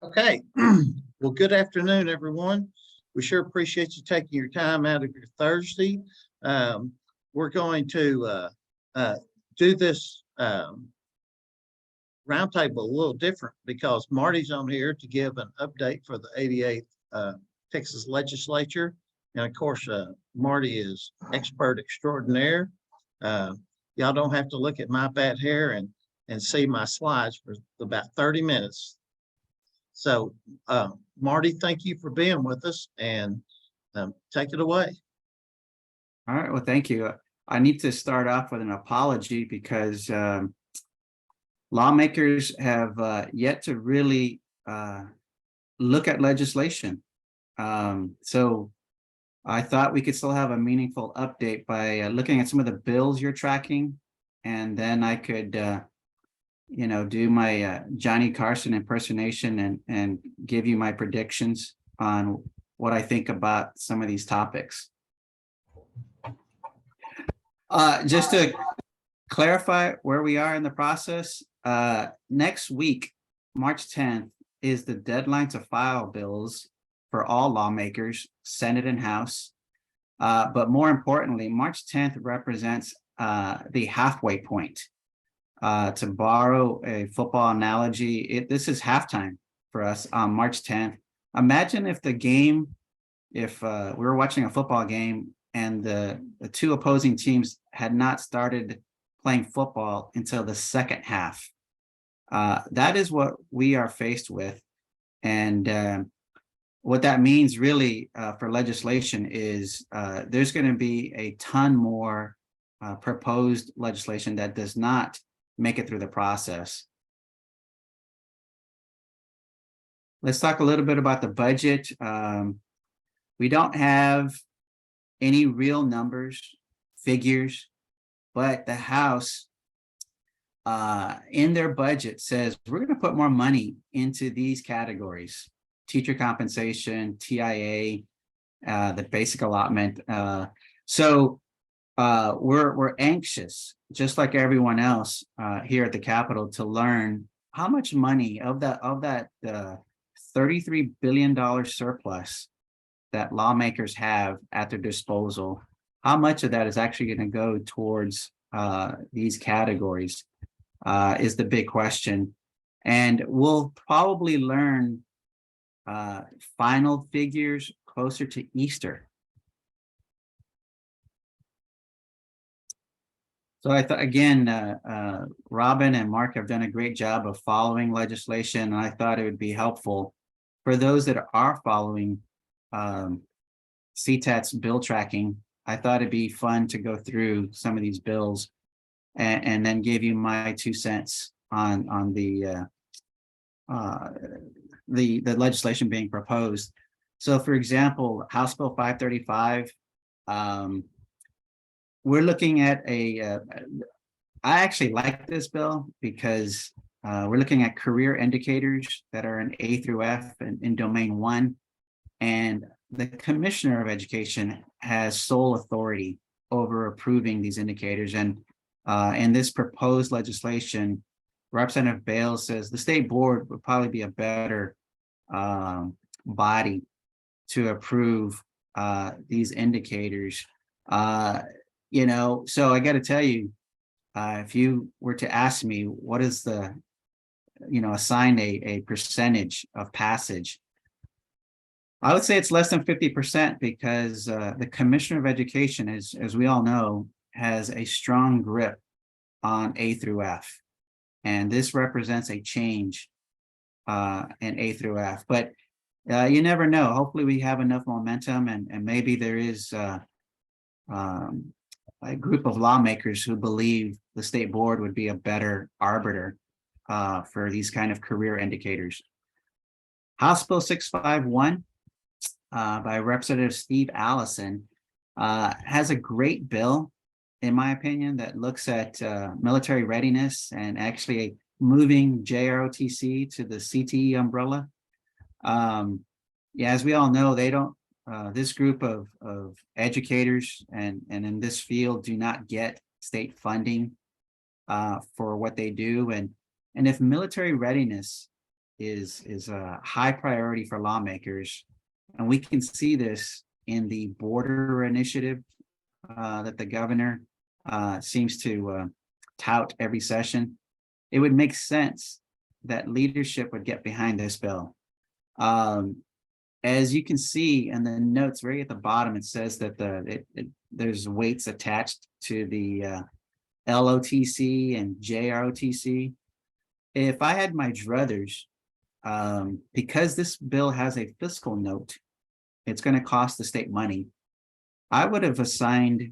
Okay. Well, good afternoon, everyone. We sure appreciate you taking your time out of your Thursday. Um, we're going to do this roundtable a little different because Marty's on here to give an update for the 88th Texas legislature. And of course, Marty is expert extraordinaire. Uh, y'all don't have to look at my bad hair and see my slides for about 30 minutes. So, Marty, thank you for being with us and take it away. All right, well, thank you. I need to start off with an apology because lawmakers have yet to really look at legislation. So I thought we could still have a meaningful update by looking at some of the bills you're tracking, and then I could do my Johnny Carson impersonation and give you my predictions on what I think about some of these topics. Just to clarify where we are in the process, next week, March 10th, is the deadline to file bills for all lawmakers, Senate and House. But more importantly, March 10th represents the halfway point. To borrow a football analogy, this is halftime for us on March 10th. Imagine if we were watching a football game and the two opposing teams had not started playing football until the second half. That is what we are faced with. And what that means really for legislation is there's going to be a ton more proposed legislation that does not make it through the process. Let's talk a little bit about the budget. We don't have any real numbers, figures, but the House in their budget says we're going to put more money into these categories: teacher compensation, TIA, the basic allotment. So we're anxious, just like everyone else here at the Capitol, to learn how much money of that $33 billion surplus that lawmakers have at their disposal, how much of that is actually going to go towards these categories is the big question. And we'll probably learn final figures closer to Easter. So I thought, again, Robin and Mark have done a great job of following legislation, and I thought it would be helpful for those that are following CTAT's bill tracking. I thought it'd be fun to go through some of these bills and then give you my 2 cents on the legislation being proposed. So, for example, House Bill 535. We're looking at I actually like this bill because we're looking at career indicators that are in A through F and in domain 1. And the Commissioner of Education has sole authority over approving these indicators. And in this proposed legislation, Representative Bales says the state board would probably be a better body to approve these indicators. So I got to tell you, if you were to ask me what is assign a percentage of passage, I would say it's less than 50% because the Commissioner of Education, as we all know, has a strong grip on A through F. And this represents a change in A through F. But you never know. Hopefully we have enough momentum and maybe there is a group of lawmakers who believe the state board would be a better arbiter for these kind of career indicators. House Bill 651 by Representative Steve Allison has a great bill, in my opinion, that looks at military readiness and actually moving JROTC to the CTE umbrella. As we all know, they don't. This group of educators and in this field do not get state funding for what they do. And if military readiness is a high priority for lawmakers. And we can see this in the border initiative that the governor seems to tout every session. It would make sense that leadership would get behind this bill. As you can see in the notes, right at the bottom, it says that there's weights attached to the LOTC and JROTC. If I had my druthers, because this bill has a fiscal note, it's going to cost the state money. I would have assigned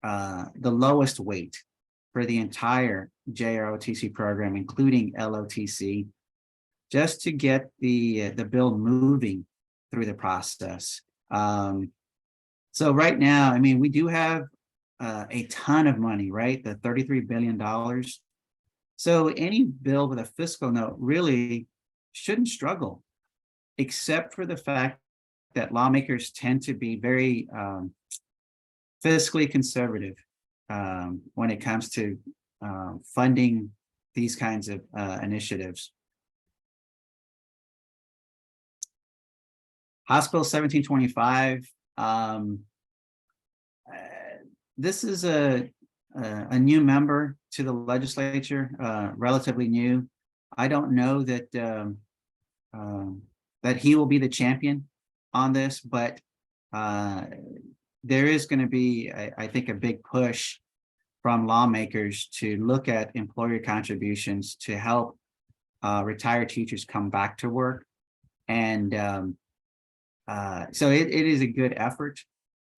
the lowest weight for the entire JROTC program, including LOTC, just to get the bill moving through the process. So right now, I mean, we do have a ton of money, right? The $33 billion. So any bill with a fiscal note really shouldn't struggle, except for the fact that lawmakers tend to be very fiscally conservative when it comes to funding these kinds of initiatives. Hospital 1725. This is a new member to the legislature, relatively new. I don't know that that he will be the champion on this, but there is going to be, I think, a big push from lawmakers to look at employer contributions to help retired teachers come back to work. And so it is a good effort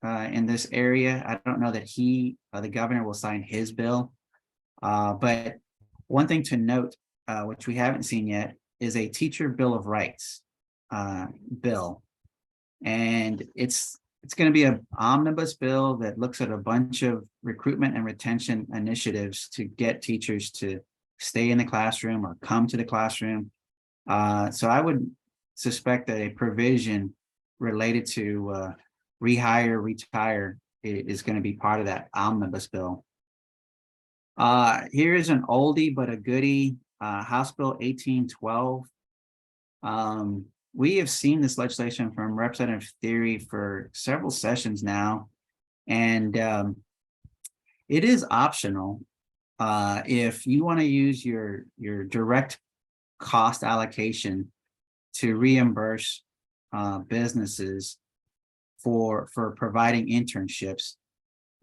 in this area. I don't know that the governor will sign his bill, but one thing to note, which we haven't seen yet, is a teacher bill of rights bill. And it's going to be an omnibus bill that looks at a bunch of recruitment and retention initiatives to get teachers to stay in the classroom or come to the classroom. So I would suspect that a provision related to rehire, retire is going to be part of that omnibus bill. Here is an oldie but a goodie, House Bill 1812. We have seen this legislation from Representative Theory for several sessions now, and it is optional if you want to use your direct cost allocation to reimburse businesses for providing internships.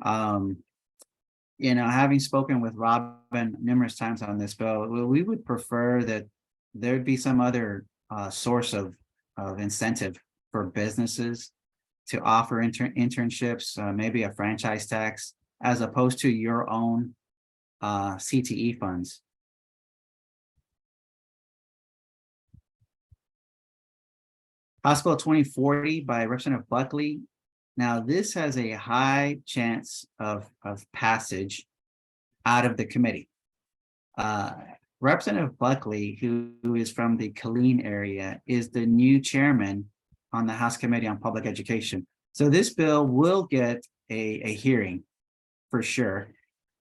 You know, having spoken with Robin numerous times on this bill, we would prefer that there'd be some other source of incentive for businesses to offer internships, maybe a franchise tax, as opposed to your own CTE funds. House Bill 2040 by Representative Buckley. Now, this has a high chance of passage out of the committee. Representative Buckley, who is from the Killeen area, is the new chairman on the House Committee on Public Education. So this bill will get a hearing for sure.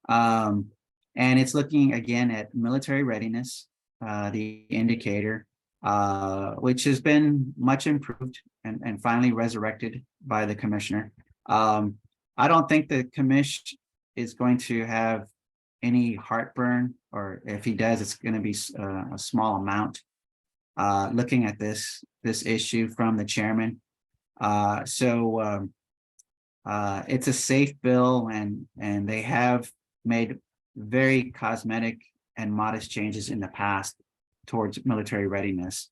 And it's looking again at military readiness, the indicator, which has been much improved and finally resurrected by the commissioner. I don't think the commission is going to have any heartburn, or if he does, it's going to be a small amount. Looking at this issue from the chairman, so it's a safe bill, and they have made very cosmetic and modest changes in the past towards military readiness.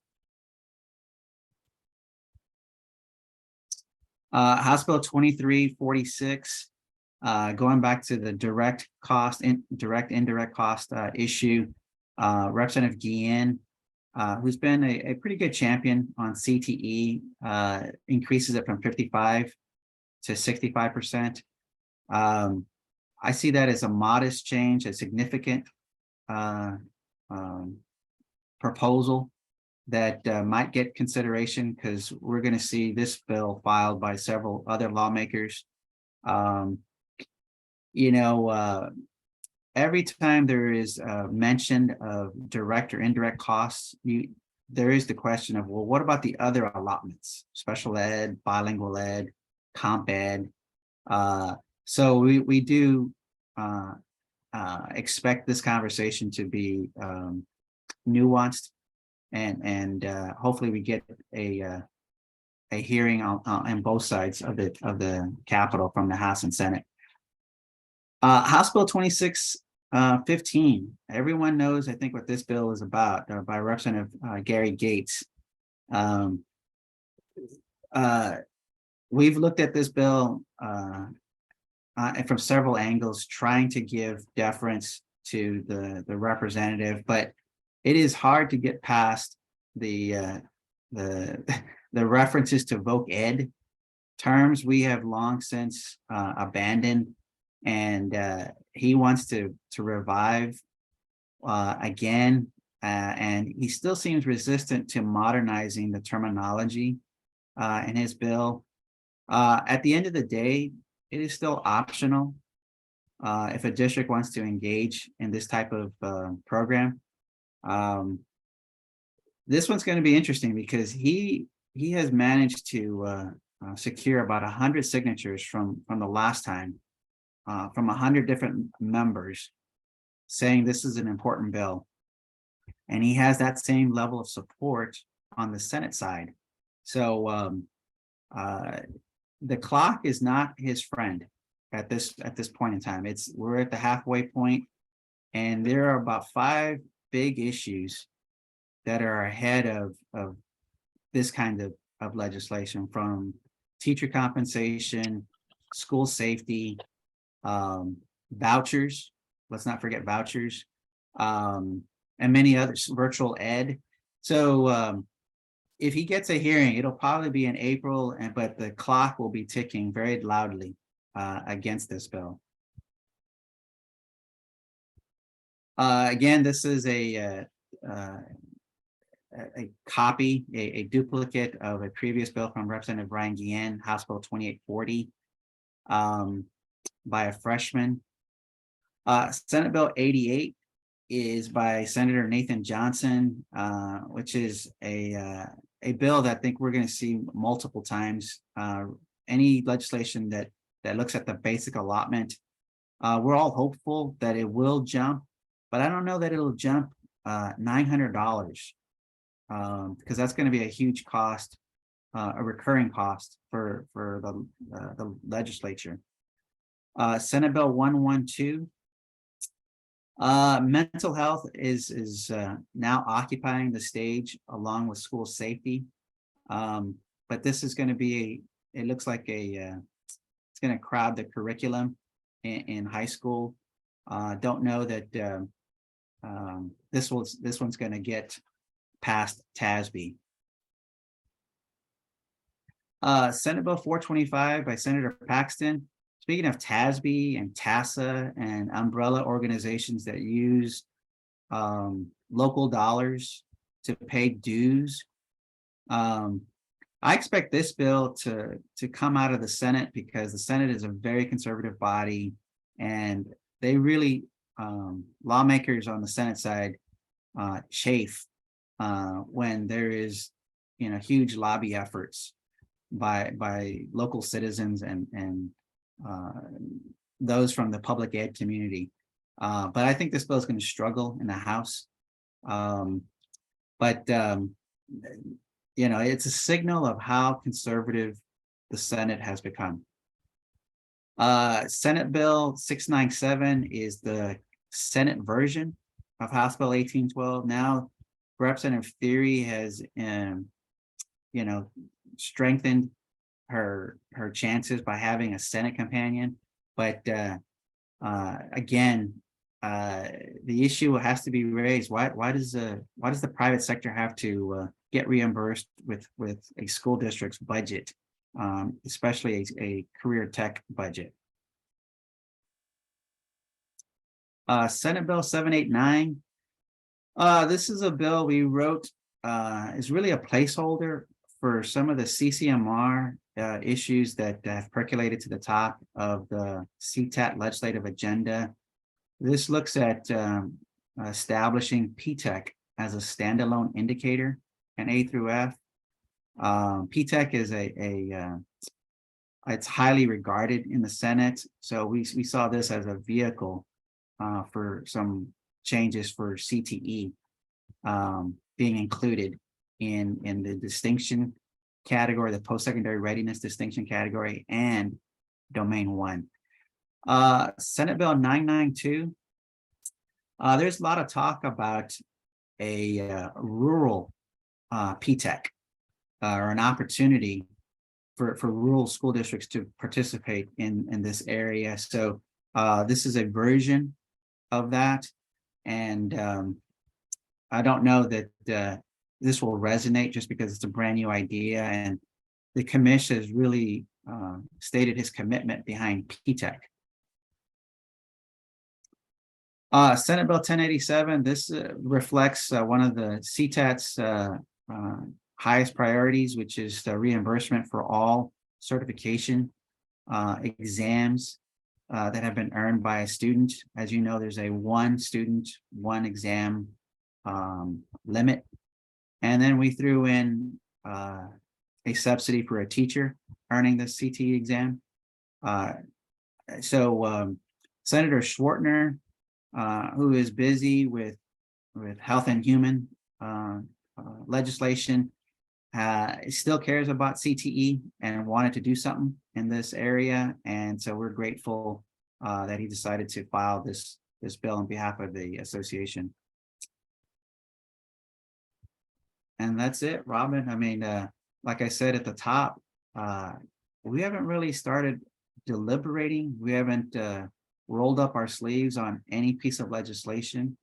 House Bill 2346. Going back to the direct indirect cost issue, Representative Guillen, who's been a pretty good champion on CTE, increases it from 55 to 65%. I see that as a modest change, a significant proposal that might get consideration, because we're going to see this bill filed by several other lawmakers. You know, every time there is mention of direct or indirect costs, there is the question of, well, what about the other allotments? Special ed, bilingual ed, comp ed. So we do expect this conversation to be nuanced, and hopefully we get a hearing on both sides of the Capitol, from the House and Senate. House Bill 2615. Everyone knows, I think, what this bill is about, by Representative Gary Gates. We've looked at this bill from several angles, trying to give deference to the representative, but it is hard to get past the references to voc ed terms we have long since abandoned, and he wants to revive again, and he still seems resistant to modernizing the terminology in his bill. At the end of the day, it is still optional if a district wants to engage in this type of program. This one's going to be interesting because he has managed to secure about 100 signatures from the last time, from 100 different members, saying this is an important bill. And he has that same level of support on the Senate side. So the clock is not his friend at this point in time. We're at the halfway point, and there are about 5 big issues that are ahead of this kind of legislation, from teacher compensation, school safety, vouchers. Let's not forget vouchers, and many others, virtual ed. So if he gets a hearing, it'll probably be in April, but the clock will be ticking very loudly against this bill. Again, this is a copy, a duplicate of a previous bill from Representative Brian Guillen, House Bill 2840, by a freshman. Senate Bill 88 is by Senator Nathan Johnson, which is a bill that I think we're going to see multiple times. Any legislation that looks at the basic allotment, we're all hopeful that it will jump, but I don't know that it'll jump $900, because that's going to be a huge cost, a recurring cost for the legislature. Senate Bill 112. Mental health is now occupying the stage along with school safety, but this is going to be it looks like it's going to crowd the curriculum in high school. Don't know that this one's going to get past TASB. Senate Bill 425 by Senator Paxton. Speaking of TASB and TASA and umbrella organizations that use local dollars to pay dues, I expect this bill to come out of the Senate, because the Senate is a very conservative body, and they really, lawmakers on the Senate side chafe when there is, huge lobby efforts by local citizens and those from the public ed community. But I think this bill is going to struggle in the House. It's a signal of how conservative the Senate has become. Senate Bill 697 is the Senate version of House Bill 1812. Now, Representative Theory has, strengthened her chances by having a Senate companion, but again, the issue has to be raised. Why does the private sector have to get reimbursed with a school district's budget, especially a career tech budget? Senate Bill 789. This is a bill we wrote, is really a placeholder for some of the CCMR issues that have percolated to the top of the CTAT legislative agenda. This looks at establishing PTEC as a standalone indicator and A through F. P-TECH is it's highly regarded in the Senate. So we saw this as a vehicle for some changes for CTE being included in the distinction category, the post-secondary readiness distinction category, and domain 1. Senate Bill 992. There's a lot of talk about a rural P-TECH or an opportunity for rural school districts to participate in this area. So this is a version of that. And I don't know that this will resonate just because it's a brand new idea. And the commission has really stated his commitment behind P-TECH. Senate Bill 1087, this reflects one of the CTAT's highest priorities, which is the reimbursement for all certification exams that have been earned by a student. As you know, there's a one student, one exam limit. And then we threw in a subsidy for a teacher earning the CTE exam. Senator Schwartner, who is busy with health and human legislation, still cares about CTE and wanted to do something in this area. And so we're grateful that he decided to file this bill on behalf of the association. And that's it, Robin. I mean, like I said at the top, we haven't really started deliberating. We haven't rolled up our sleeves on any piece of legislation.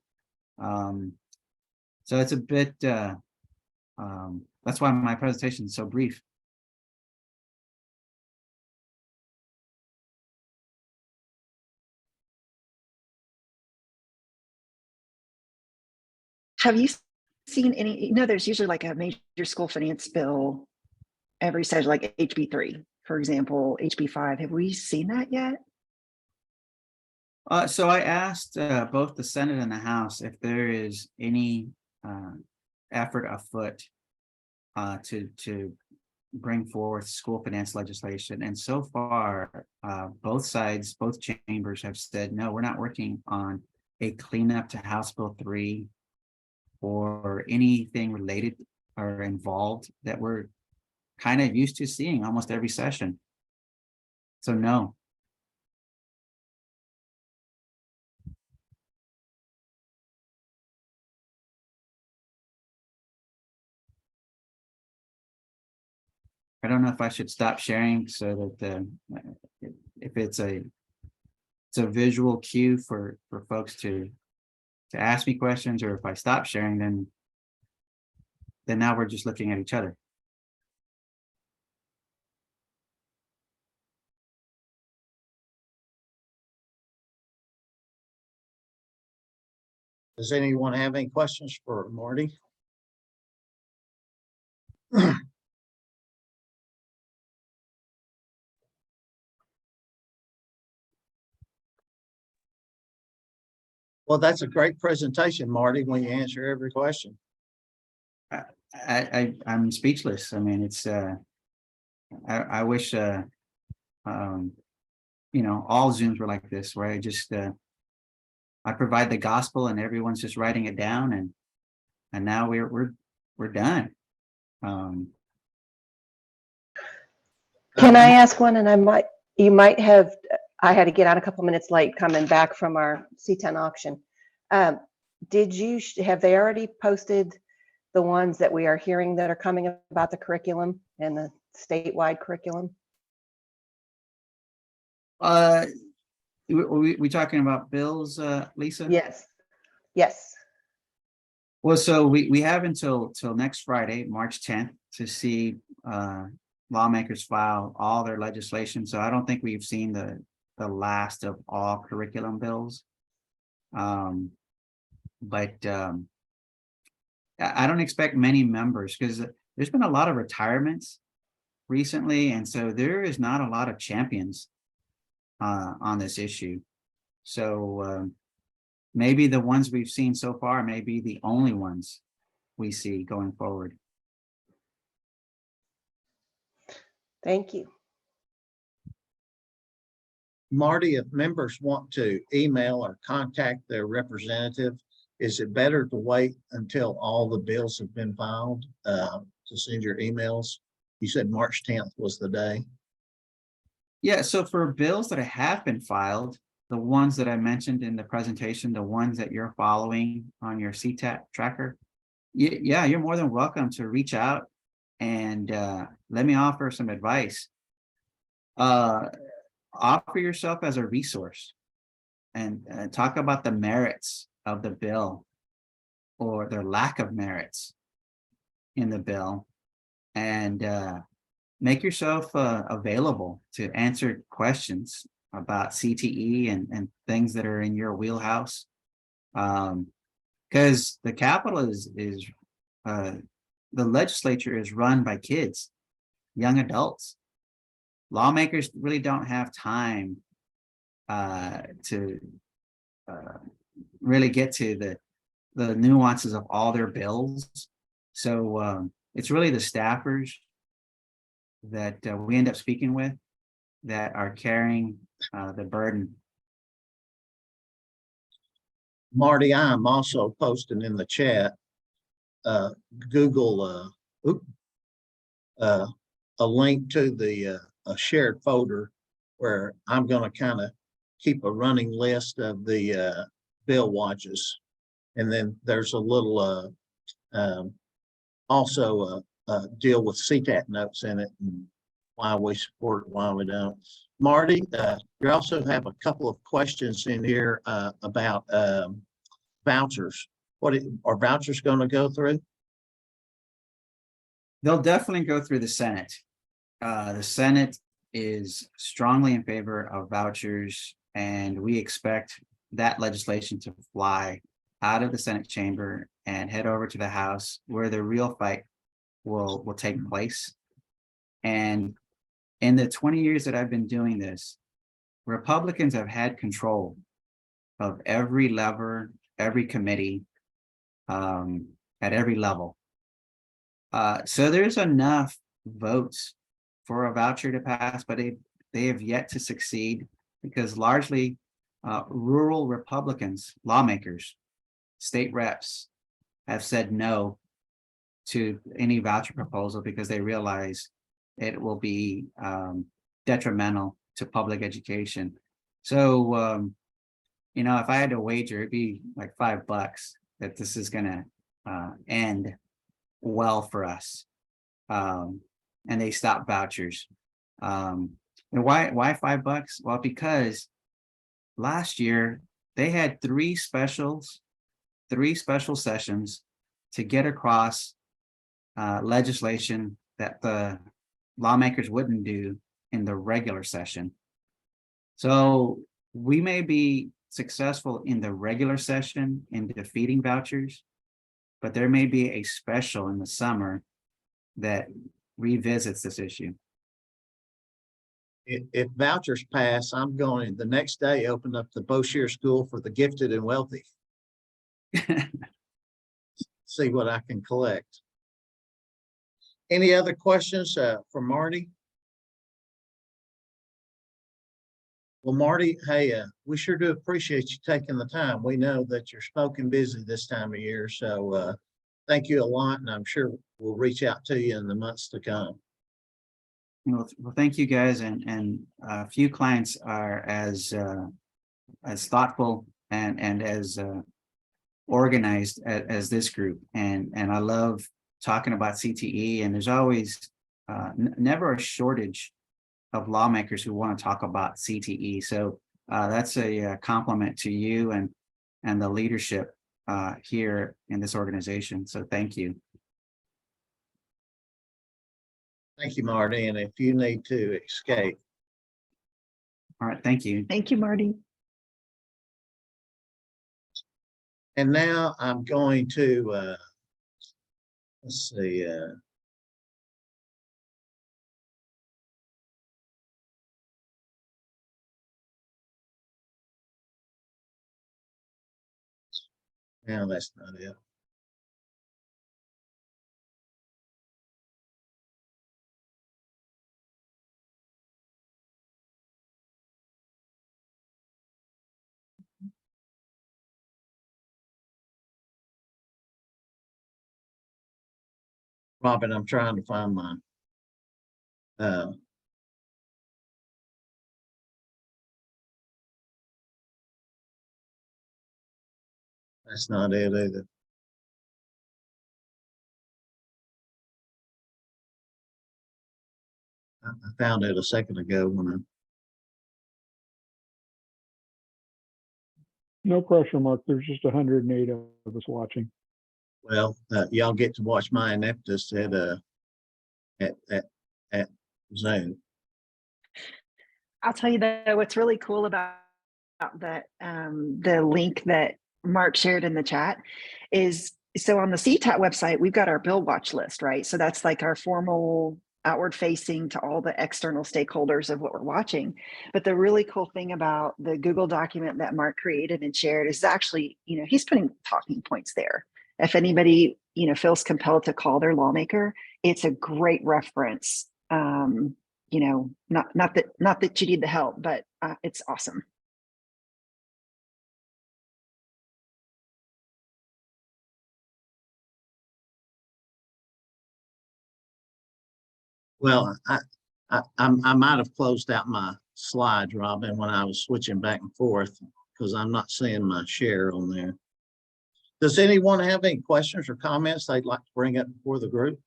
So it's a bit, that's why my presentation is so brief. Have you seen any, there's usually like a major school finance bill every session, like HB3, for example, HB5. Have we seen that yet? So I asked both the Senate and the House if there is any effort afoot to bring forth school finance legislation. And so far, both sides, both chambers have said, no, we're not working on a cleanup to House Bill 3 or anything related or involved that we're kind of used to seeing almost every session. So no. I don't know if I should stop sharing so that if it's a visual cue for folks to ask me questions, or if I stop sharing, then now we're just looking at each other. Does anyone have any questions for Marty? Well, that's a great presentation, Marty, when you answer every question. I'm speechless. I mean, it's I wish all Zooms were like this, where I provide the gospel and everyone's just writing it down, and now we're done. Can I ask one? And you might have, I had to get out a couple minutes late coming back from our C10 auction. Have they already posted the ones that we are hearing that are coming about the curriculum and the statewide curriculum? We talking about bills, Lisa? Yes. Yes. Well, so we have until next Friday, March 10th, to see lawmakers file all their legislation. So I don't think we've seen the last of all curriculum bills. But I don't expect many members, because there's been a lot of retirements recently, and so there is not a lot of champions on this issue. So maybe the ones we've seen so far may be the only ones we see going forward. Thank you. Marty, if members want to email or contact their representative, is it better to wait until all the bills have been filed to send your emails? You said March 10th was the day. Yeah, so for bills that have been filed, the ones that I mentioned in the presentation, the ones that you're following on your CTAT tracker, yeah, you're more than welcome to reach out and let me offer some advice. Offer yourself as a resource and talk about the merits of the bill or their lack of merits in the bill, and make yourself available to answer questions about CTE and things that are in your wheelhouse. Because the Capitol is the legislature is run by kids, young adults. Lawmakers really don't have time to really get to the nuances of all their bills. So it's really the staffers that we end up speaking with that are carrying the burden. Marty, I'm also posting in the chat, Google, a link to the a shared folder where I'm going to kind of keep a running list of the bill watches. And then there's a little also deal with CTAT notes in it and why we support, why we don't. Marty, you also have a couple of questions in here about vouchers. What are vouchers going to go through? They'll definitely go through the Senate. The Senate is strongly in favor of vouchers, and we expect that legislation to fly out of the Senate chamber and head over to the House, where the real fight will take place. And in the 20 years that I've been doing this, Republicans have had control of every lever, every committee, at every level. So there's enough votes for a voucher to pass, but they have yet to succeed because largely rural Republicans, lawmakers, state reps have said no to any voucher proposal because they realize it will be detrimental to public education. So, if I had to wager, it'd be like $5 that this is going to end well for us. And they stopped vouchers. And why $5? Well, because last year they had three special sessions to get across legislation that the lawmakers wouldn't do in the regular session. So we may be successful in the regular session in defeating vouchers, but there may be a special in the summer that revisits this issue. If vouchers pass, I'm going the next day open up the Boshier School for the Gifted and Wealthy. See what I can collect. Any other questions for Marty? Well, Marty, hey, we sure do appreciate you taking the time. We know that you're smoking busy this time of year, so thank you a lot, and I'm sure we'll reach out to you in the months to come. Well, thank you guys, and a few clients are as thoughtful and as organized as this group, and I love talking about CTE, and there's always never a shortage of lawmakers who want to talk about CTE. So that's a compliment to you and the leadership here in this organization. So thank you. Thank you, Marty. And if you need to escape. All right, thank you. Thank you, Marty. And now I'm going to, let's see. No, that's not it. Robin, I'm trying to find my, that's not it either. I found it a second ago when I, No pressure, Mark. There's just 108 of us watching. well, y'all get to watch my ineptus at Zoom. I'll tell you that what's really cool about that, the link that Mark shared in the chat is, so on the CTAT website, we've got our bill watch list, right? So that's like our formal outward facing to all the external stakeholders of what we're watching. But the really cool thing about the Google document that Mark created and shared is actually, he's putting talking points there. If anybody, feels compelled to call their lawmaker, it's a great reference. Not that you need the help, but it's awesome. Well, I might have closed out my slides, Robin, when I was switching back and forth because I'm not seeing my share on there. Does anyone have any questions or comments they'd like to bring up before the group?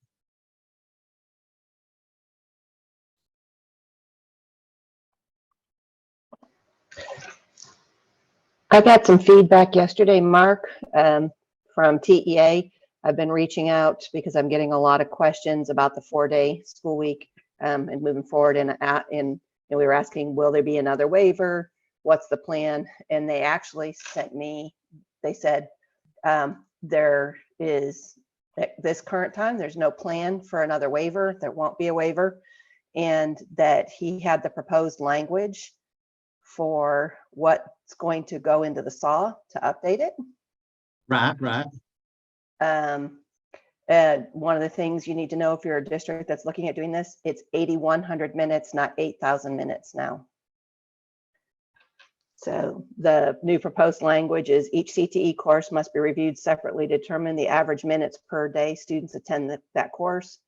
I got some feedback yesterday, Mark, from TEA. I've been reaching out because I'm getting a lot of questions about the 4-day school week and moving forward. And we were asking, will there be another waiver? What's the plan? And they actually sent me, they said, there is, at this current time, there's no plan for another waiver. There won't be a waiver. And that he had the proposed language for what's going to go into the SAW to update it. Right. One of the things you need to know if you're a district that's looking at doing this, it's 8,100 minutes, not 8,000 minutes now. So the new proposed language is each CTE course must be reviewed separately to determine the average minutes per day students attend that course.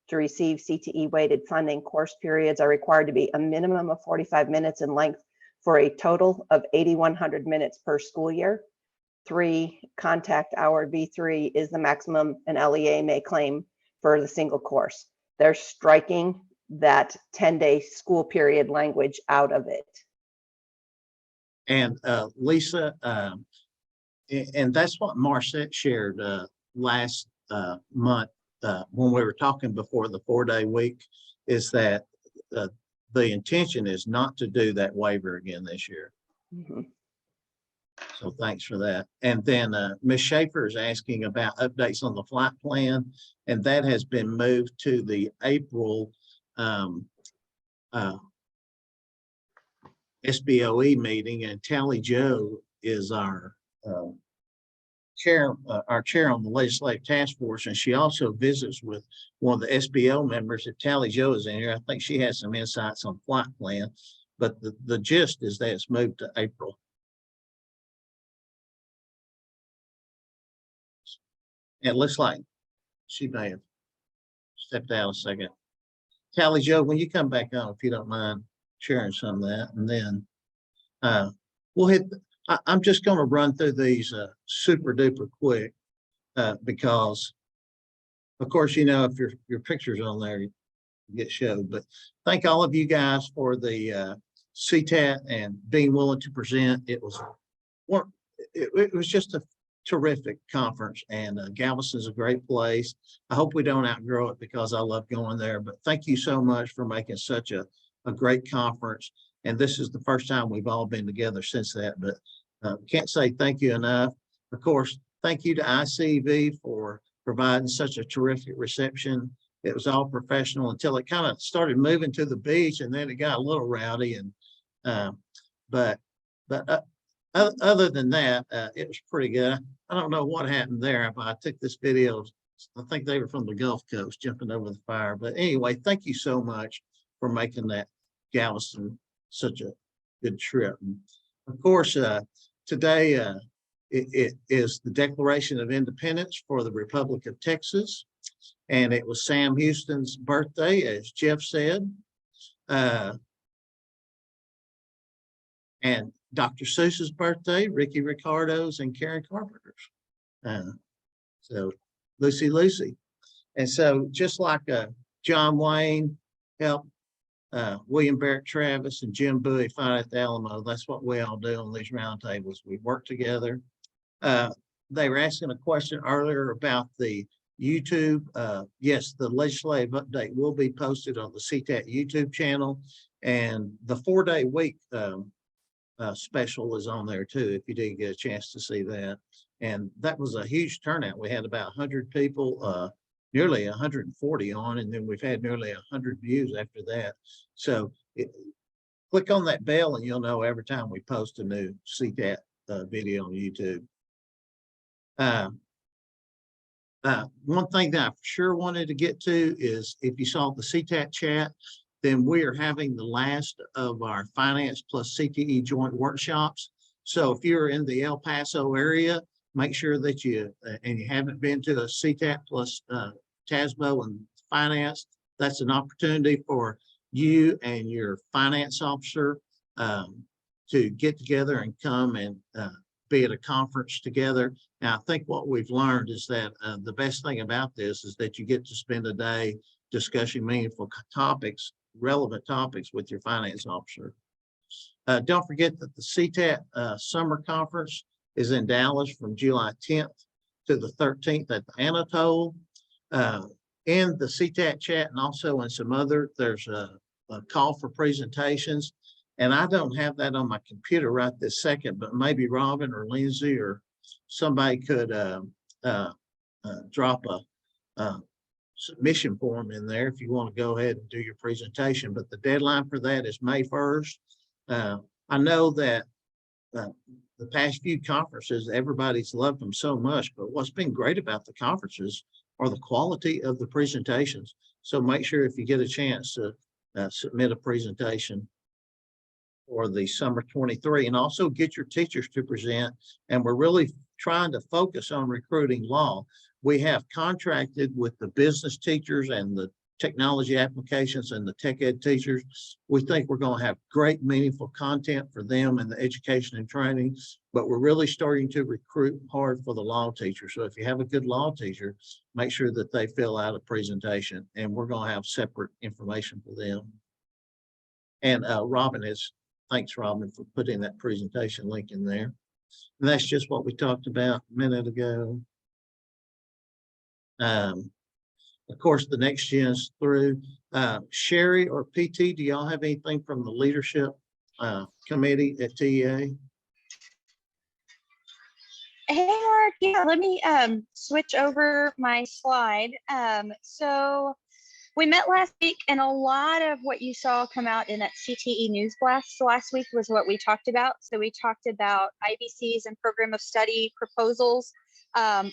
To receive CTE weighted funding, course periods are required to be a minimum of 45 minutes in length for a total of 8,100 minutes per school year. 3, contact hour V3 is the maximum an LEA may claim for the single course. They're striking that 10-day school period language out of it. And Lisa, and that's what Marcette shared last month when we were talking before the 4-day week, is that the intention is not to do that waiver again this year. Mm-hmm. So thanks for that. And then Ms. Schaefer is asking about updates on the flight plan, and that has been moved to the April SBOE meeting, and Tally Joe is our chair on the legislative task force, and she also visits with one of the SBO members. If Tally Joe is in here, I think she has some insights on flight plan, but the gist is that it's moved to April. It looks like she may have stepped out a second. Tally Joe, when you come back on, if you don't mind sharing some of that, and then we'll hit. I'm just going to run through these super duper quick because, of course, if your picture's on there, you get showed. But thank all of you guys for the CTAT and being willing to present. It was just a terrific conference, and Galveston's a great place. I hope we don't outgrow it because I love going there. But thank you so much for making such a great conference. And this is the first time we've all been together since that, but can't say thank you enough. Of course, thank you to ICV for providing such a terrific reception. It was all professional until it kind of started moving to the beach, and then it got a little rowdy. And but other than that, it was pretty good. I don't know what happened there, but I took this video. I think they were from the Gulf Coast jumping over the fire. But anyway, thank you so much for making that Galveston such a good trip. And of course, today it is the Declaration of Independence for the Republic of Texas. And it was Sam Houston's birthday, as Jeff said. And Dr. Seuss's birthday, Ricky Ricardo's, and Karen Carpenter's. So Lucy. And so just like John Wayne helped William Barrett Travis and Jim Bowie fight at the Alamo, that's what we all do on these roundtables. We work together. They were asking a question earlier about the YouTube. Yes, the legislative update will be posted on the CTAT YouTube channel, and the 4-day week special is on there too, if you did get a chance to see that. And that was a huge turnout. We had about 100 people, nearly 140 on, and then we've had nearly 100 views after that. So click on that bell and you'll know every time we post a new CTAT video on YouTube. One thing that I for sure wanted to get to is, if you saw the CTAT chat, then we are having the last of our finance plus CTE joint workshops. So if you're in the El Paso area, make sure that you, and you haven't been to a CTAT plus TASBO and finance, that's an opportunity for you and your finance officer to get together and come and be at a conference together. Now, I think what we've learned is that the best thing about this is that you get to spend a day discussing meaningful topics, relevant topics with your finance officer. Don't forget that the CTAT summer conference is in Dallas from July 10th to the 13th at the Anatole. In the CTAT chat and also in some other, there's a call for presentations. And I don't have that on my computer right this second, but maybe Robin or Lindsay or somebody could drop a submission form in there if you want to go ahead and do your presentation. But the deadline for that is May 1st. I know that the past few conferences, everybody's loved them so much, but what's been great about the conferences are the quality of the presentations. So make sure if you get a chance to submit a presentation for the summer 23, and also get your teachers to present. And we're really trying to focus on recruiting law. We have contracted with the business teachers and the technology applications and the tech ed teachers. We think we're going to have great meaningful content for them in the education and training, but we're really starting to recruit hard for the law teacher. So if you have a good law teacher, make sure that they fill out a presentation, and we're going to have separate information for them. And thanks Robin for putting that presentation link in there. And that's just what we talked about a minute ago. Of course, the next gen's through. Sherry or PT, do y'all have anything from the leadership committee at TEA? Hey, Mark. Yeah, let me switch over my slide. So we met last week, and a lot of what you saw come out in that CTE News Blast last week was what we talked about. So we talked about IBCs and program of study proposals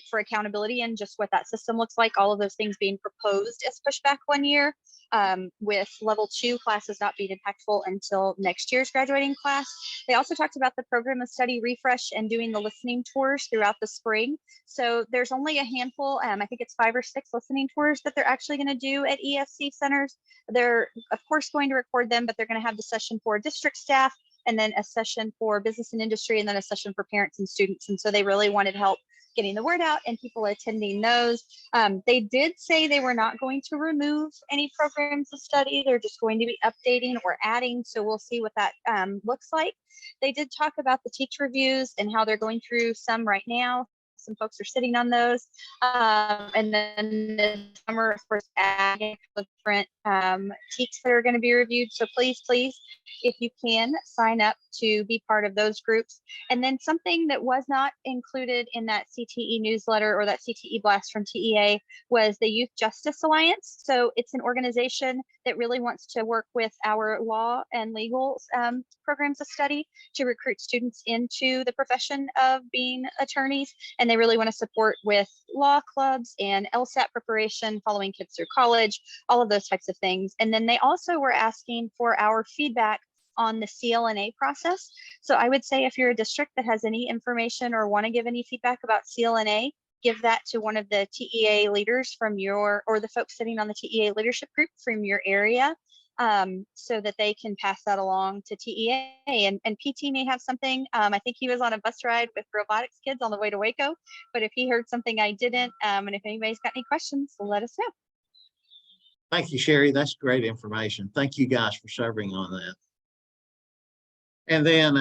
for accountability and just what that system looks like, all of those things being proposed as pushback 1 year, with level 2 classes not being impactful until next year's graduating class. They also talked about the program of study refresh and doing the listening tours throughout the spring. So there's only a handful, I think it's 5 or 6 listening tours that they're actually going to do at ESC centers. They're of course going to record them, but they're going to have the session for district staff, and then a session for business and industry, and then a session for parents and students. And so they really wanted help getting the word out and people attending those. They did say they were not going to remove any programs of study. They're just going to be updating or adding. So we'll see what that looks like. They did talk about the teach reviews and how they're going through some right now. Some folks are sitting on those. And then this summer, of course, adding different teaks that are going to be reviewed. So please, if you can, sign up to be part of those groups. And then something that was not included in that CTE newsletter or that CTE blast from TEA was the Youth Justice Alliance. So it's an organization that really wants to work with our law and legal programs of study to recruit students into the profession of being attorneys. And they really want to support with law clubs and LSAT preparation, following kids through college, all of those types of things. And then they also were asking for our feedback on the CLNA process. So I would say if you're a district that has any information or want to give any feedback about CLNA, give that to one of the TEA leaders from or the folks sitting on the TEA leadership group from your area, so that they can pass that along to TEA. And PT may have something. I think he was on a bus ride with robotics kids on the way to Waco, but if he heard something I didn't, and if anybody's got any questions, let us know. Thank you, Sherry. That's great information. Thank you guys for serving on that. And then,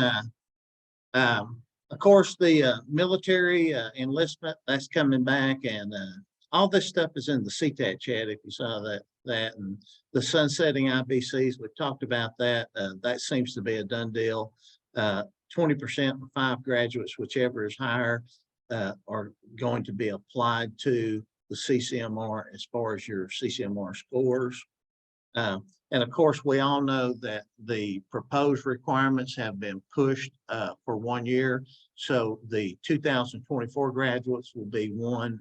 of course, the military enlistment, that's coming back, and all this stuff is in the CTAT chat if you saw that, and the sunsetting IBCs, we've talked about that. That seems to be a done deal. 20% of 5 graduates, whichever is higher, are going to be applied to the CCMR as far as your CCMR scores. And of course, we all know that the proposed requirements have been pushed for 1 year. So the 2024 graduates will be one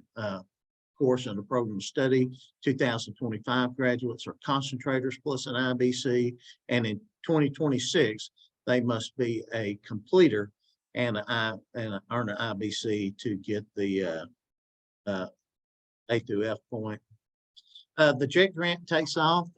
course in the program of study. 2025 graduates are concentrators plus an IBC. And in 2026, they must be a completer and earn an IBC to get the A through F point. The JET grant takes off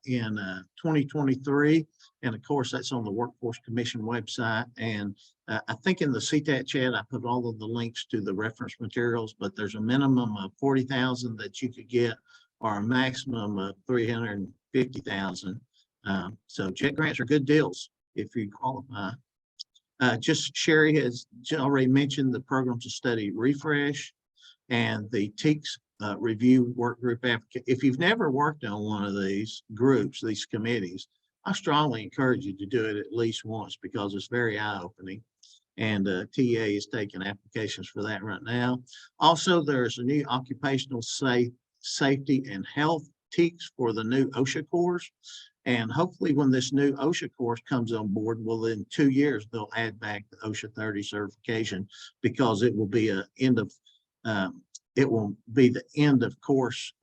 in 2023. And of course, that's on the Workforce Commission website. And I think in the CTAT chat, I put all of the links to the reference materials, but there's a minimum of 40,000 that you could get or a maximum of 350,000. So JET grants are good deals if you qualify. Just Sherry has already mentioned the programs of study refresh and the TEACS review work group application. If you've never worked on one of these groups, these committees, I strongly encourage you to do it at least once because it's very eye-opening. And TA is taking applications for that right now. Also, there's a new occupational safety and health TEACS for the new OSHA course. And hopefully when this new OSHA course comes on board, well, in 2 years, they'll add back the OSHA 30 certification because it will be the end of course.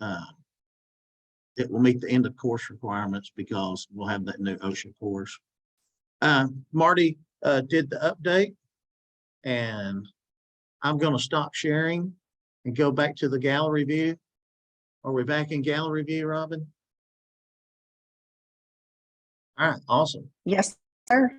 It will meet the end of course requirements because we'll have that new OSHA course. Marty did the update, and I'm going to stop sharing and go back to the gallery view. Are we back in gallery view, Robin? All right, awesome. Yes, sir.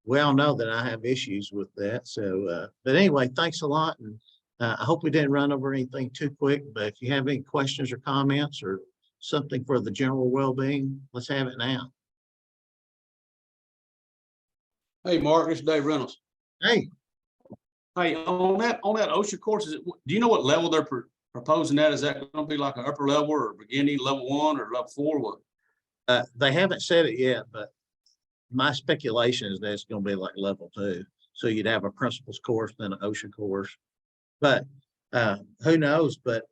We all know that I have issues with that. So, but anyway, thanks a lot. And I hope we didn't run over anything too quick, but if you have any questions or comments or something for the general well-being, let's have it now. Hey, Mark, it's Dave Reynolds. Hey, Hey, on that OSHA course, do you know what level they're proposing that? Is that going to be like an upper level or beginning level 1 or level 4? What? they haven't said it yet, but my speculation is that it's going to be like level 2. So you'd have a principles course, then an OSHA course. But who knows? But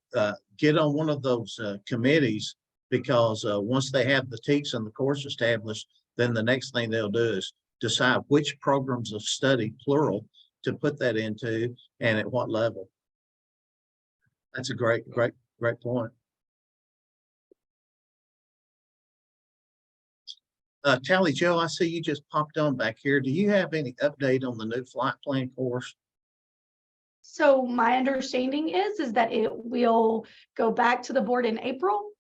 get on one of those committees because once they have the TEACS and the course established, then the next thing they'll do is decide which programs of study, plural, to put that into and at what level. That's a great point. Tally Joe, I see you just popped on back here. Do you have any update on the new flight plan course? So my understanding is that it will go back to the board in April.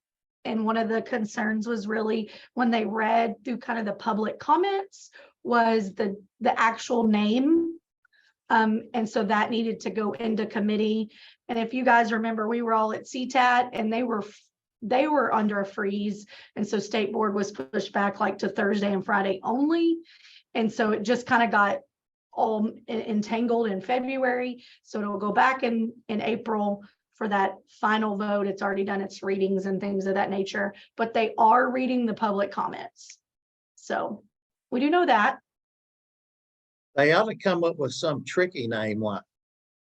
And one of the concerns was really when they read through kind of the public comments was the actual name. And so that needed to go into committee. And if you guys remember, we were all at CTAT and they were under a freeze. And so state board was pushed back like to Thursday and Friday only. And so it just kind of got all entangled in February. So it'll go back in April for that final vote. It's already done its readings and things of that nature, but they are reading the public comments. So we do know that. They ought to come up with some tricky name like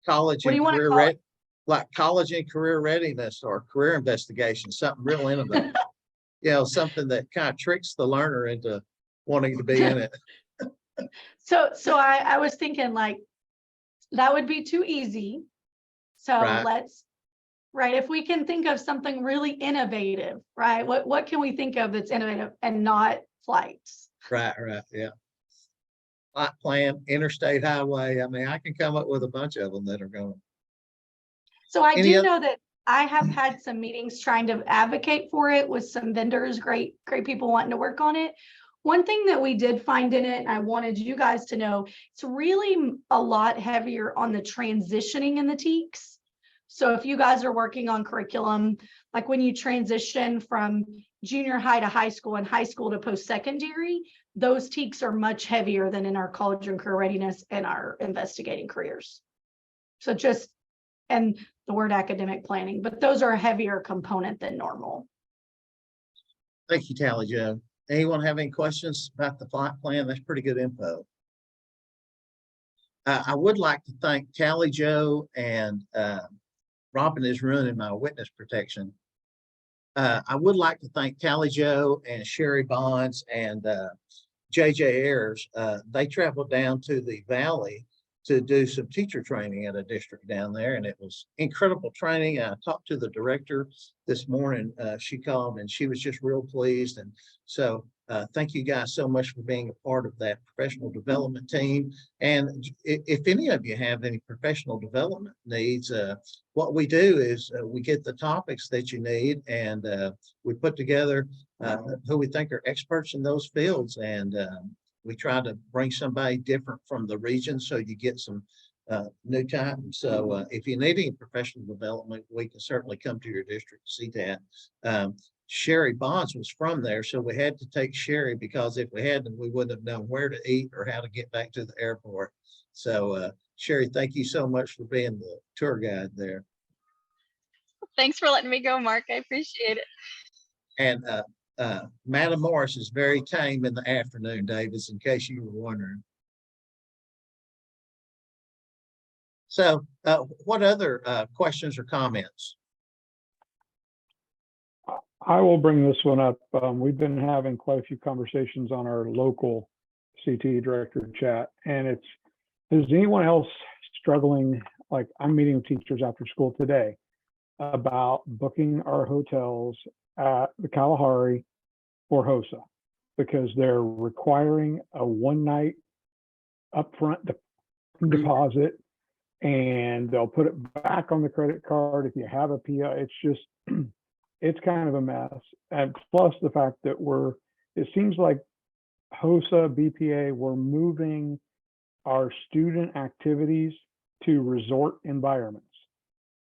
college What do and you want to career call it? like college and career readiness or career investigation, something real innovative. You know, something that kind of tricks the learner into wanting to be in it. So I was thinking like that would be too easy. So Right. if we can think of something really innovative, right? What can we think of that's innovative and not flights? Right, yeah. Flight plan, interstate highway. I mean, I can come up with a bunch of them that are going. So I Any do oth- know that I have had some meetings trying to advocate for it with some vendors, great people wanting to work on it. One thing that we did find in it, and I wanted you guys to know, it's really a lot heavier on the transitioning in the TEKS. So if you guys are working on curriculum, like when you transition from junior high to high school and high school to post-secondary, those TEKS are much heavier than in our college and career readiness and our investigating careers. So just, and the word academic planning, but those are a heavier component than normal. Thank you, Tally Joe. Anyone have any questions about the flight plan? That's pretty good info. I would like to thank Tally Joe and Robin is ruining my witness protection. I would like to thank Tally Joe and Sherry Bonds and JJ Ayers. They traveled down to the Valley to do some teacher training at a district down there, and it was incredible training. I talked to the director this morning. She called and she was just real pleased. And so thank you guys so much for being a part of that professional development team. And if any of you have any professional development needs, what we do is we get the topics that you need, and we put together who we think are experts in those fields, and we try to bring somebody different from the region so you get some new type. So if you need any professional development, we can certainly come to your district to see that. Sherry Bonds was from there, so we had to take Sherry, because if we hadn't, we wouldn't have known where to eat or how to get back to the airport. So Sherry, thank you so much for being the tour guide there. Thanks for letting me go, Mark. I appreciate it. And Madam Morris is very tame in the afternoon, Davis, in case you were wondering. So what other questions or comments? I will bring this one up. We've been having quite a few conversations on our local CTE director chat, and is anyone else struggling? Like, I'm meeting with teachers after school today about booking our hotels at the Kalahari or HOSA, because they're requiring a one-night upfront deposit, and they'll put it back on the credit card if you have a PO. It's just, it's kind of a mess. And plus the fact that it seems like HOSA, BPA, we're moving our student activities to resort environments.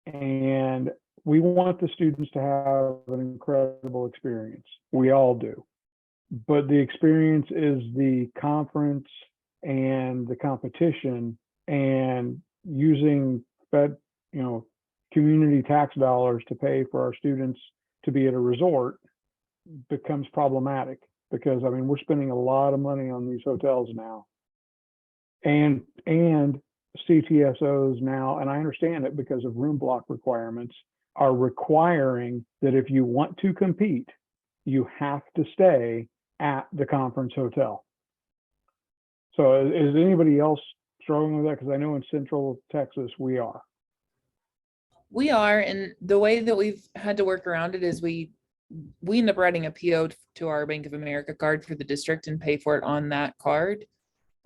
And we want the students to have an incredible experience. We all do. But the experience is the conference and the competition, and using community tax dollars to pay for our students to be at a resort becomes problematic, because I mean, we're spending a lot of money on these hotels now. And CTSOs now, and I understand it because of room block requirements, are requiring that if you want to compete, you have to stay at the conference hotel. So is anybody else struggling with that? Because I know in Central Texas, we are. We are, and the way that we've had to work around it is we end up writing a PO to our Bank of America card for the district and pay for it on that card,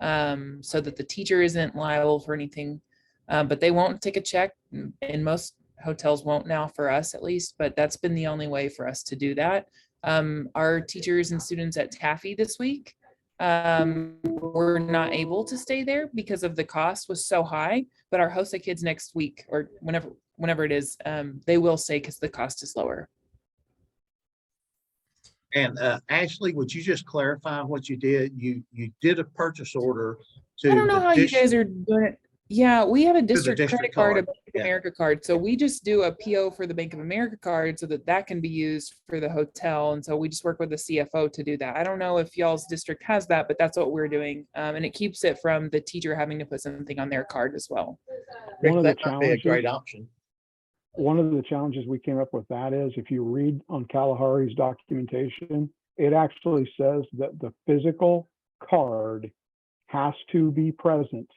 so that the teacher isn't liable for anything. But they won't take a check, and most hotels won't now, for us at least, but that's been the only way for us to do that. Our teachers and students at Taffy this week were not able to stay there because of the cost was so high, but our HOSA kids next week, or whenever it is, they will stay because the cost is lower. And Ashley, would you just clarify what you did? You did a purchase order to I don't know the how you guys district. are doing it. Yeah, we have a district credit district card, a card. Bank of Yeah. America card. So we just do a PO for the Bank of America card so that can be used for the hotel. And so we just work with the CFO to do that. I don't know if y'all's district has that, but that's what we're doing. And it keeps it from the teacher having to put something on their card as well. One of the That might be a great challenges, option. one of the challenges we came up with that is, if you read on Kalahari's documentation, it actually says that the physical card has to be present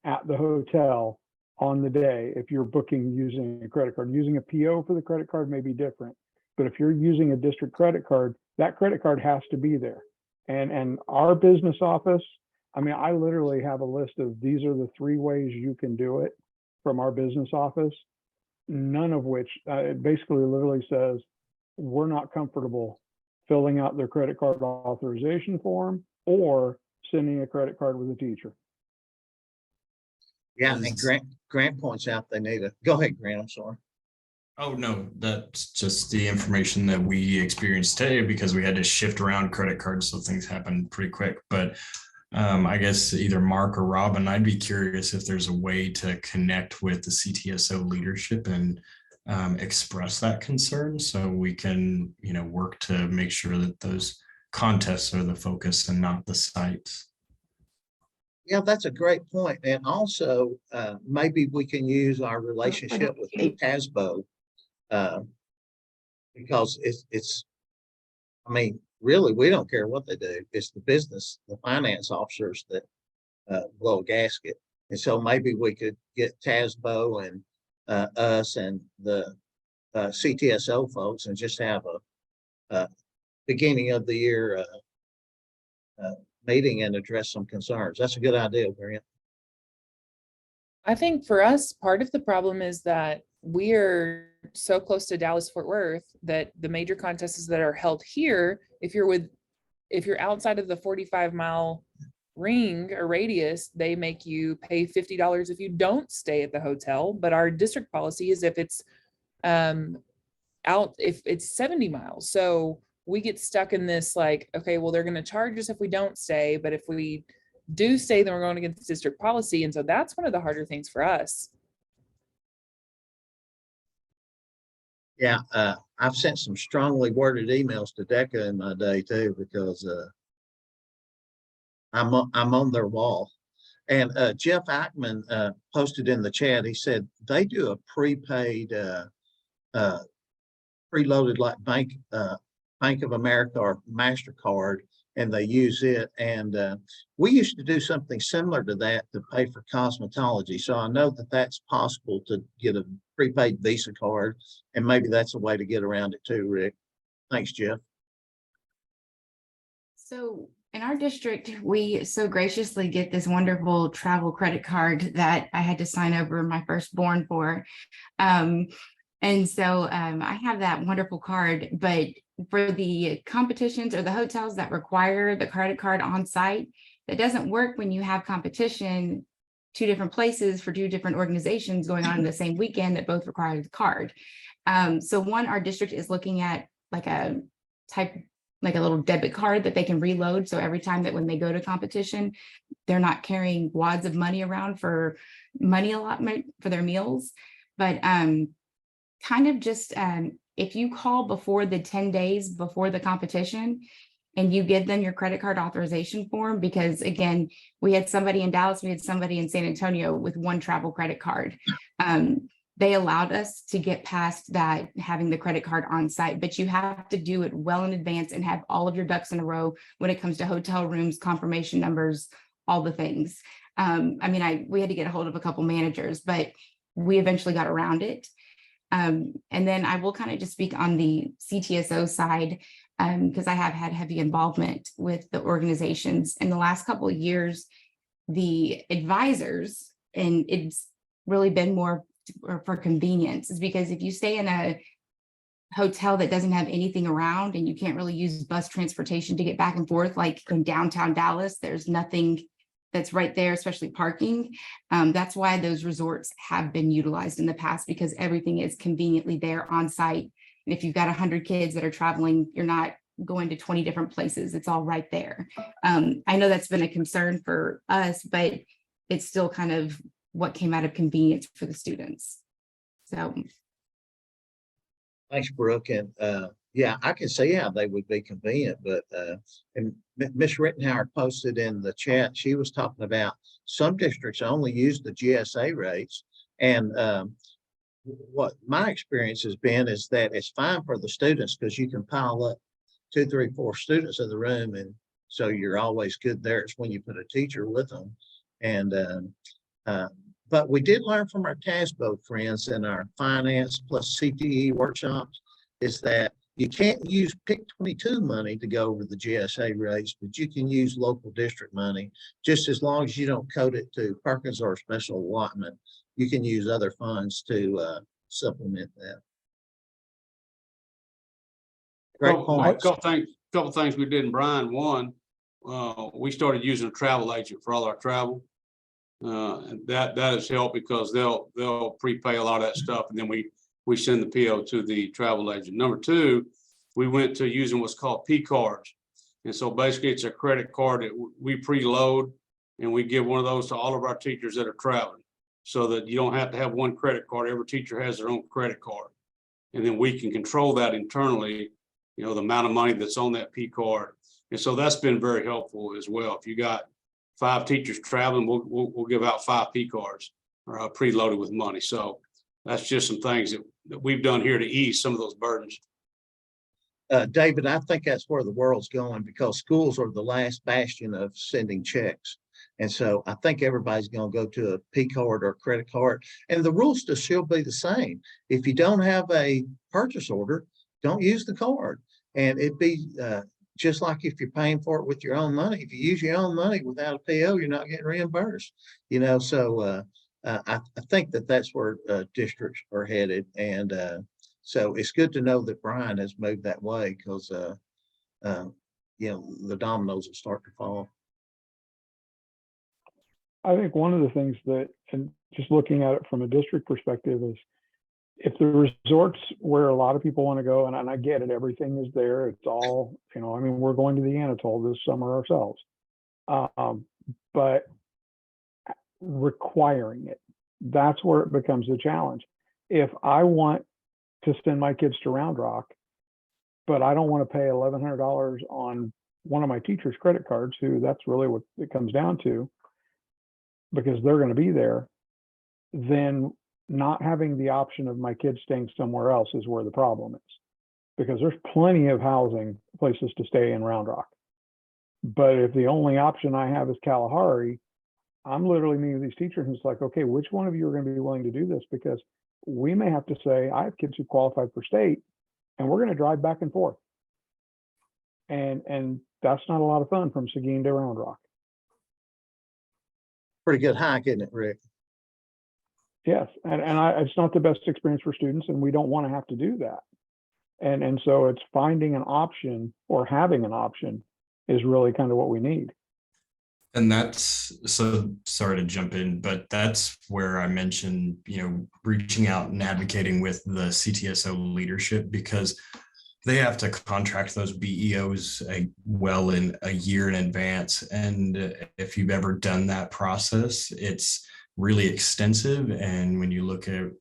at the hotel on the day if you're booking using a credit card. Using a PO for the credit card may be different, but if you're using a district credit card, that credit card has to be there. And our business office, I mean, I literally have a list of, these are the 3 ways you can do it from our business office. none of which, it basically literally says, we're not comfortable filling out their credit card authorization form or sending a credit card with a teacher. Yeah, and Grant points out they need go ahead, Grant, I'm sorry. Oh, no, that's just the information that we experienced today because we had to shift around credit cards. So things happened pretty quick. But I guess either Mark or Robin, I'd be curious if there's a way to connect with the CTSO leadership and express that concern so we can, work to make sure that those contests are the focus and not the sites. Yeah, that's a great point. And also, maybe we can use our relationship with TASBO. Because it's, I mean, really, we don't care what they do. It's the business, the finance officers that blow a gasket. And so maybe we could get TASBO and us and the CTSO folks and just have a beginning of the year meeting and address some concerns. That's a good idea, Grant. I think for us, part of the problem is that we're so close to Dallas Fort Worth that the major contests that are held here, if you're outside of the 45-mile ring or radius, they make you pay $50 if you don't stay at the hotel. But our district policy is if it's if it's 70 miles. So we get stuck in this like, okay, well, they're going to charge us if we don't stay, but if we do stay, then we're going against district policy. And so that's one of the harder things for us. Yeah, I've sent some strongly worded emails to DECA in my day too, because I'm on their wall. And Jeff Ackman posted in the chat, he said they do a prepaid, preloaded like Bank of America or MasterCard, and they use it. And we used to do something similar to that to pay for cosmetology. So I know that that's possible to get a prepaid Visa card, and maybe that's a way to get around it too, Rick. Thanks, Jeff. So in our district, we so graciously get this wonderful travel credit card that I had to sign over my firstborn for. And so I have that wonderful card, but for the competitions or the hotels that require the credit card on site, that doesn't work when you have competition, 2 different places for 2 different organizations going on in the same weekend that both require the card. So one, our district is looking at like a little debit card that they can reload. So every time that when they go to competition, they're not carrying wads of money around for money allotment for their meals. But kind of just if you call before the 10 days before the competition and you give them your credit card authorization form, because again, we had somebody in Dallas, we had somebody in San Antonio with 1 travel credit card. They allowed us to get past that, having the credit card on site, but you have to do it well in advance and have all of your ducks in a row when it comes to hotel rooms, confirmation numbers, all the things. We had to get a hold of a couple managers, but we eventually got around it. And then I will kind of just speak on the CTSO side, because I have had heavy involvement with the organizations in the last couple of years. The advisors, and it's really been more for convenience, is because if you stay in a hotel that doesn't have anything around and you can't really use bus transportation to get back and forth, like in downtown Dallas, there's nothing that's right there, especially parking. That's why those resorts have been utilized in the past, because everything is conveniently there on site. And if you've got 100 kids that are traveling, you're not going to 20 different places. It's all right there. I know that's been a concern for us, but it's still kind of what came out of convenience for the students. So. Thanks, Brooke. And yeah, I can see how they would be convenient, but and Ms. Rittenhauer posted in the chat, she was talking about some districts only use the GSA rates. And what my experience has been is that it's fine for the students because you can pile up 2, 3, 4 students in the room. And so you're always good there. It's when you put a teacher with them. And but we did learn from our TASBO friends in our finance plus CTE workshops is that you can't use PIC 22 money to go over the GSA rates, but you can use local district money just as long as you don't code it to Perkins or special allotment. You can use other funds to supplement that. Great Couple things we did in Bryan. One, we started using a travel agent for all our travel. And that has helped because they'll prepay a lot of that stuff, and then we send the PO to the travel agent. Number two, we went to using what's called P cards. And so basically it's a credit card that we preload, and we give one of those to all of our teachers that are traveling, so that you don't have to have one credit card. Every teacher has their own credit card. And then we can control that internally, you know, the amount of money that's on that P card. And so that's been very helpful as well. If you got 5 teachers traveling, we'll give out 5 P cards or preloaded with money. So that's just some things that we've done here to ease some of those burdens. David, I think that's where the world's going, because schools are the last bastion of sending checks. And so I think everybody's going to go to a P card or a credit card, and the rules still should be the same. If you don't have a purchase order, don't use the card. And it'd be just like if you're paying for it with your own money. If you use your own money without a PO, you're not getting reimbursed. You know, so I think that's where districts are headed. And so it's good to know that Bryan has moved that way, because you know, the dominoes will start to fall. I think one of the things that, and just looking at it from a district perspective, is if the resorts where a lot of people want to go, and I get it, everything is there. It's all, you know, I mean, we're going to the Anatole this summer ourselves. But requiring it, that's where it becomes a challenge. If I want to send my kids to Round Rock, but I don't want to pay $1,100 on one of my teacher's credit cards, who that's really what it comes down to, because they're going to be there, then not having the option of my kids staying somewhere else is where the problem is, because there's plenty of housing places to stay in Round Rock. But if the only option I have is Kalahari, I'm literally meeting with these teachers, and it's like, okay, which one of you are going to be willing to do this? Because we may have to say, I have kids who qualified for state, and we're going to drive back and forth. And that's not a lot of fun from Seguin to Round Rock. Pretty good hike, isn't it, Rick? Yes, and it's not the best experience for students, and we don't want to have to do that. And so it's finding an option, or having an option, is really kind of what we need. And that's, so sorry to jump in, but that's where I mentioned, you know, reaching out and advocating with the CTSO leadership, because they have to contract those BEOs well in a year in advance. And if you've ever done that process, it's really extensive. And when you look at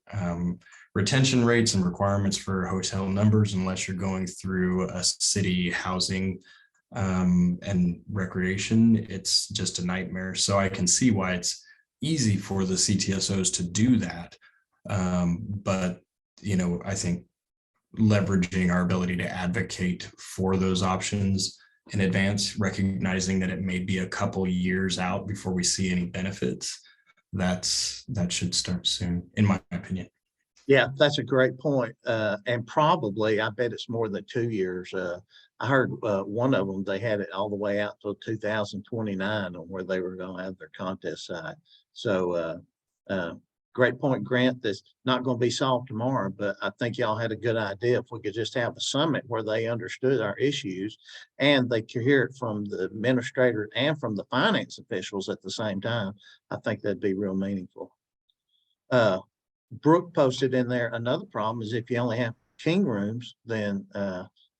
retention rates and requirements for hotel numbers, unless you're going through a city housing and recreation, it's just a nightmare. So I can see why it's easy for the CTSOs to do that. But, you know, I think leveraging our ability to advocate for those options in advance, recognizing that it may be a couple years out before we see any benefits, that should start soon, in my opinion. Yeah, that's a great point. And probably, I bet it's more than 2 years. I heard one of them, they had it all the way out till 2029 on where they were going to have their contest site. So great point, Grant. That's not going to be solved tomorrow, but I think y'all had a good idea. If we could just have a summit where they understood our issues, and they could hear it from the administrator and from the finance officials at the same time, I think that'd be real meaningful. Brooke posted in there, another problem is if you only have king rooms, then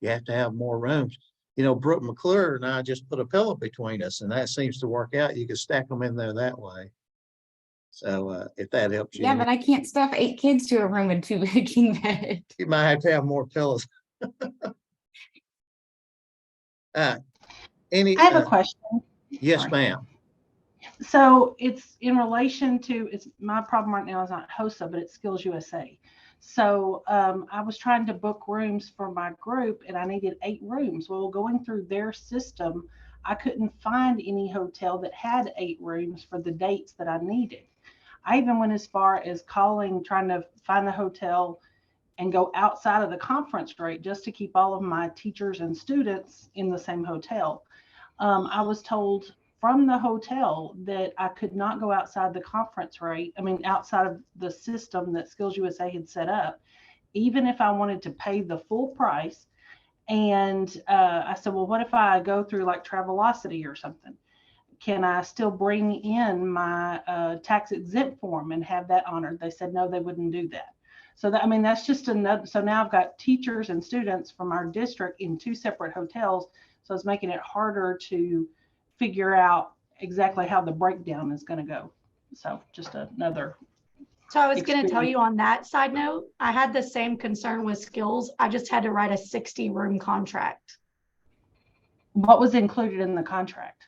you have to have more rooms. You know, Brooke McClure and I just put a pillow between us, and that seems to work out. You can stack them in there that way. So if that helps you. Yeah, but I can't stuff 8 kids to a room with 2 king beds. You might have to have more pillows. I have a question. Yes, Sorry. ma'am. So it's in relation to, it's my problem right now is not HOSA, but it's Skills USA. So I was trying to book rooms for my group, and I needed 8 rooms. Well, going through their system, I couldn't find any hotel that had 8 rooms for the dates that I needed. I even went as far as calling, trying to find the hotel and go outside of the conference rate just to keep all of my teachers and students in the same hotel. I was told from the hotel that I could not go outside the conference rate. I mean, outside of the system that Skills USA had set up, even if I wanted to pay the full price. And I said, well, what if I go through like Travelocity or something? Can I still bring in my tax exempt form and have that honored? They said, no, they wouldn't do that. So that, I mean, that's just another, so now I've got teachers and students from our district in 2 separate hotels. So it's making it harder to figure out exactly how the breakdown is going to go. So just another. So I was going to tell you on that side note, I had the same concern with Skills. I just had to write a 60-room contract. What was included in the contract?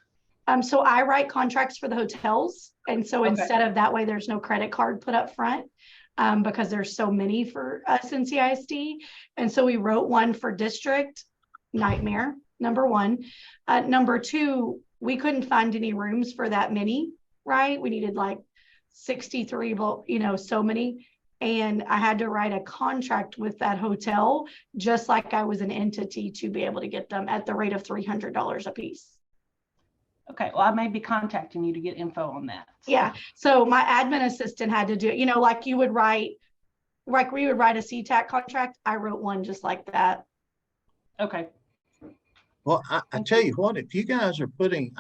So I write contracts for the hotels. And so Okay. instead of that way, there's no credit card put up front because there's so many for us in CISD. And so we wrote one for district, nightmare, number one. Number two, we couldn't find any rooms for that many, right? We needed like 63, you know, so many. And I had to write a contract with that hotel, just like I was an entity, to be able to get them at the rate of $300 a piece. Okay, well, I may be contacting you to get info on that. Yeah, so my admin assistant had to do it, you know, like you would write, like we would write a CTAC contract. I wrote one just like that. Okay. Well, I tell you what, if you guys are putting,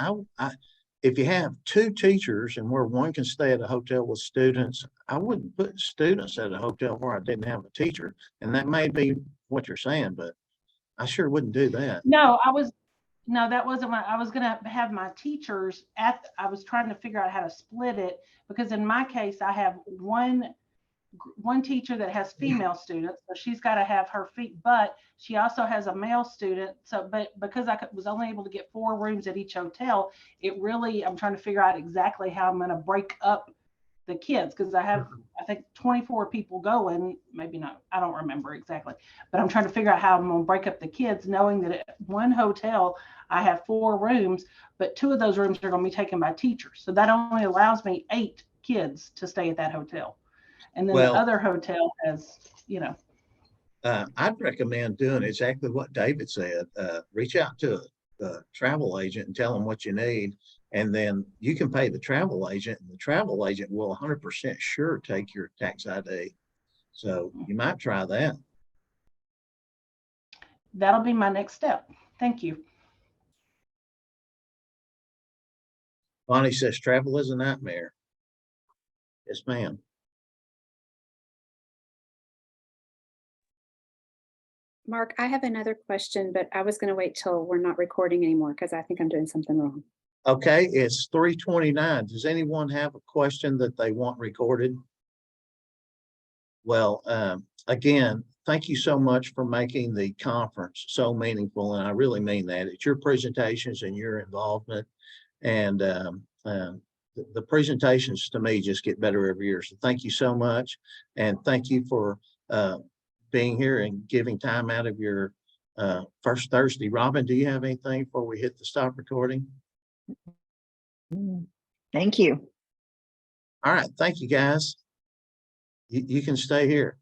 if you have 2 teachers and where one can stay at a hotel with students, I wouldn't put students at a hotel where I didn't have a teacher. And that may be what you're saying, but I sure wouldn't do that. No, that wasn't I was going to have my teachers I was trying to figure out how to split it, because in my case, I have one teacher that has female students, so she's got to have her feet, but she also has a male student. So, but because I was only able to get 4 rooms at each hotel, I'm trying to figure out exactly how I'm going to break up the kids, because I have, I think 24 people going, maybe not, I don't remember exactly, but I'm trying to figure out how I'm going to break up the kids, knowing that at one hotel I have 4 rooms, but 2 of those rooms are going to be taken by teachers. So that only allows me 8 kids to stay at that hotel. And then the other hotel has, you know. I'd recommend doing exactly what David said. Reach out to a travel agent and tell them what you need. And then you can pay the travel agent, and the travel agent will 100% sure take your tax ID. So you might try that. That'll be my next step. Thank you. Bonnie says travel is a nightmare. Yes, ma'am. Mark, I have another question, but I was going to wait till we're not recording anymore because I think I'm doing something wrong. Okay, it's 3:29. Does anyone have a question that they want recorded? Well, again, thank you so much for making the conference so meaningful, and I really mean that. It's your presentations and your involvement, and the presentations to me just get better every year. So thank you so much, and thank you for being here and giving time out of your first Thursday. Robin, do you have anything before we hit the stop recording? Thank you. All right, thank you guys. You can stay here.